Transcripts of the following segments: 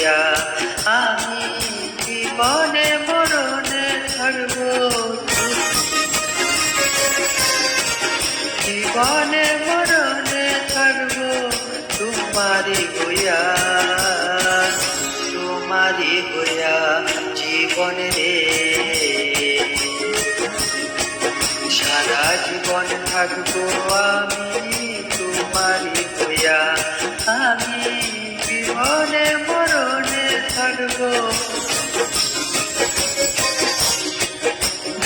হইয়া আমি জীবনে মরণে থাকবো, জীবনে মরণে থাকবো তোমারি হইয়া, তোমারি হইয়া জীবনে রে। সারা জীবন থাকবো আমি তোমারি হইয়া, আমি জীবনে মরণে থাকবো,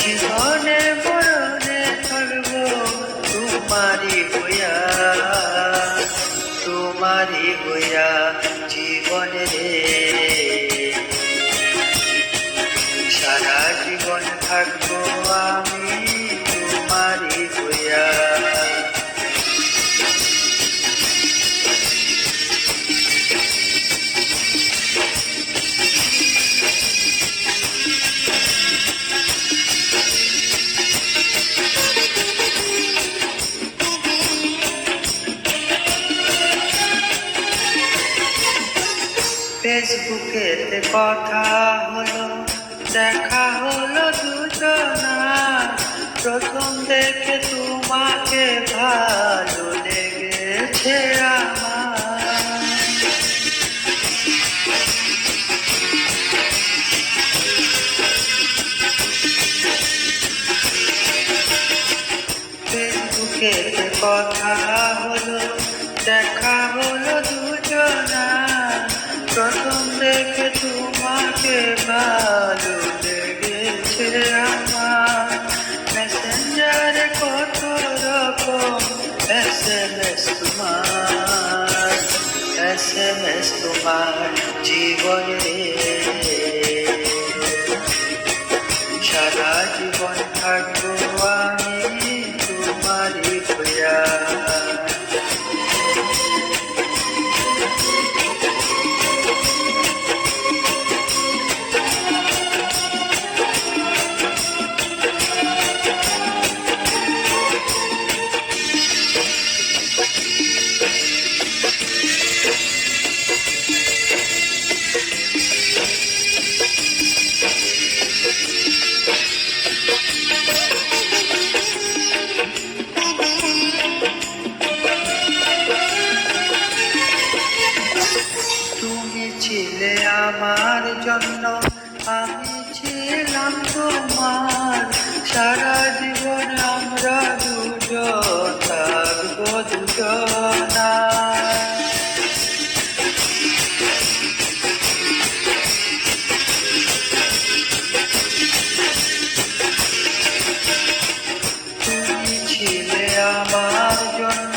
জীবনে মরণে থাকবো তোমারি হইয়া, তোমারি হইয়া জীবনে রে। সারা জীবন থাকবো আমি তোমারি হইয়া। ফেসবুকেতে কথা হলো, দেখা হলো দুজনার, প্রথম দেখে তোমাকে ভালো লেগেছে আমার। ফেসবুকেতে কথা হলো, দেখা হলো দুজনার, প্রথম দেখে তোমাকে ভালো লেগেছে আমার। মেসেঞ্জারে কত রকম SMS তোমার, SMS তোমার জীবনে। সারা জীবন থাকবো আমি তোমারি হইয়া। তুমি ছিলে আমার জন্য, আমি ছিলাম তোমার, সারা জীবন আমরা দুজন থাকবো দুজনা। তুমি ছিলে আমার জন্য,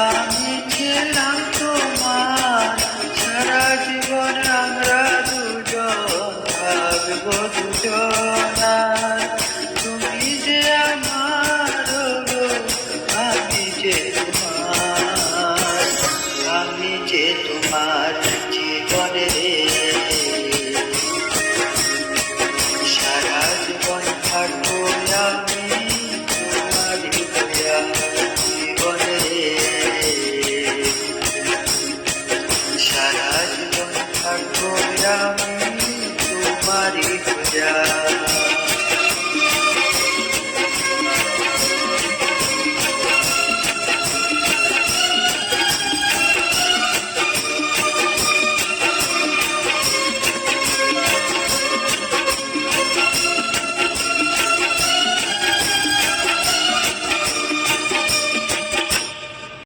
আমি ছিলাম তোমার, সারা জীবন আমরা দুজন থাকবো দুজনা। তুমি যে আমার গো, আমি যে তোমার, আমি যে তোমার জীবনে রে। সারা জীবন থাকবো আমি তোমারি হইয়া জীবনে রে। সারা জীবন থাকবো আমি তোমারি হইয়া।